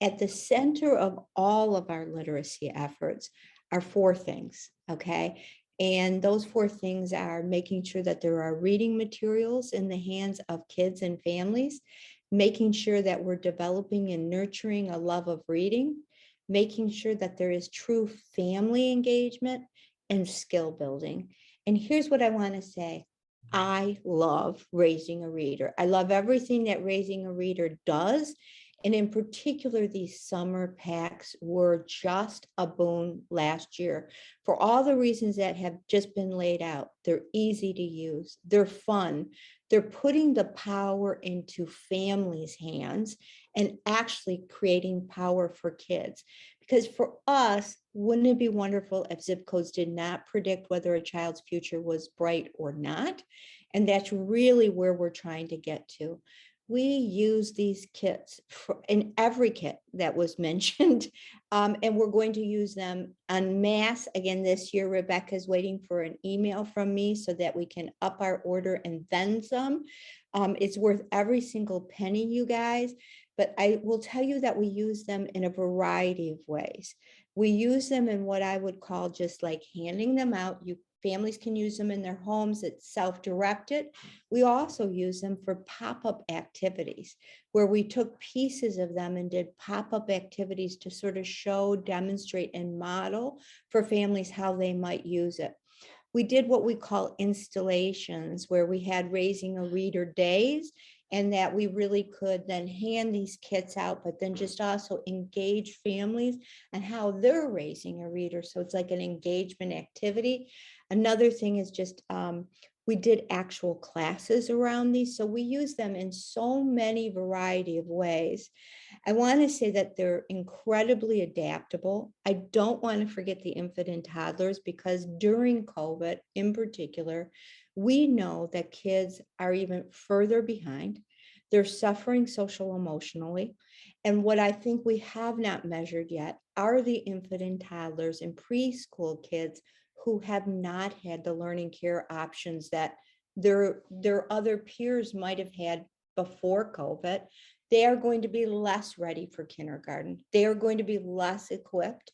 at the center of all of our literacy efforts are four things, okay? And those four things are making sure that there are reading materials in the hands of kids and families, making sure that we're developing and nurturing a love of reading, making sure that there is true family engagement and skill building. And here's what I want to say. I love Raising a Reader. I love everything that Raising a Reader does. And in particular, these summer packs were just a boon last year for all the reasons that have just been laid out. They're easy to use, they're fun, they're putting the power into families' hands and actually creating power for kids. Because for us, wouldn't it be wonderful if zip codes did not predict whether a child's future was bright or not? And that's really where we're trying to get to. We use these kits in every kit that was mentioned, and we're going to use them en masse again this year. Rebecca's waiting for an email from me so that we can up our order and then some. It's worth every single penny, you guys, but I will tell you that we use them in a variety of ways. We use them in what I would call just like handing them out. Families can use them in their homes. It's self-directed. We also use them for pop-up activities where we took pieces of them and did pop-up activities to sort of show, demonstrate, and model for families how they might use it. We did what we call installations where we had Raising a Reader days, and that we really could then hand these kits out, but then just also engage families and how they're raising a reader. So it's like an engagement activity. Another thing is just we did actual classes around these. So we use them in so many variety of ways. I want to say that they're incredibly adaptable. I don't want to forget the infant and toddlers, because during COVID in particular, we know that kids are even further behind. They're suffering social emotionally. And what I think we have not measured yet are the infant and toddlers and preschool kids who have not had the learning care options that their other peers might have had before COVID. They are going to be less ready for kindergarten. They are going to be less equipped.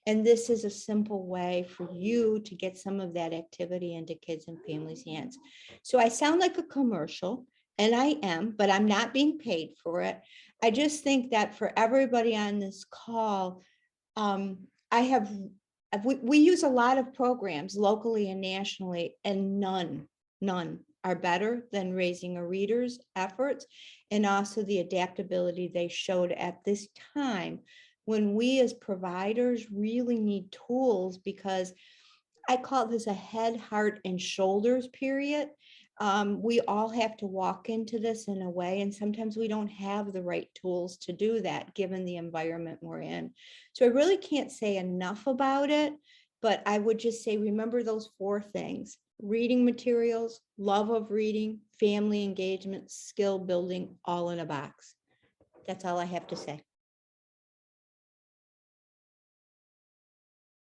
And this is a simple way for you to get some of that activity into kids and families' hands. So I sound like a commercial, and I am, but I'm not being paid for it. I just think that for everybody on this call, we use a lot of programs locally and nationally, and none are better than Raising a Reader's efforts, and also the adaptability they showed at this time when we as providers really need tools, because I call this a head, heart, and shoulders period. We all have to walk into this in a way, and sometimes we don't have the right tools to do that given the environment we're in. So I really can't say enough about it, but I would just say, remember those four things: reading materials, love of reading, family engagement, skill building, all in a box. That's all I have to say.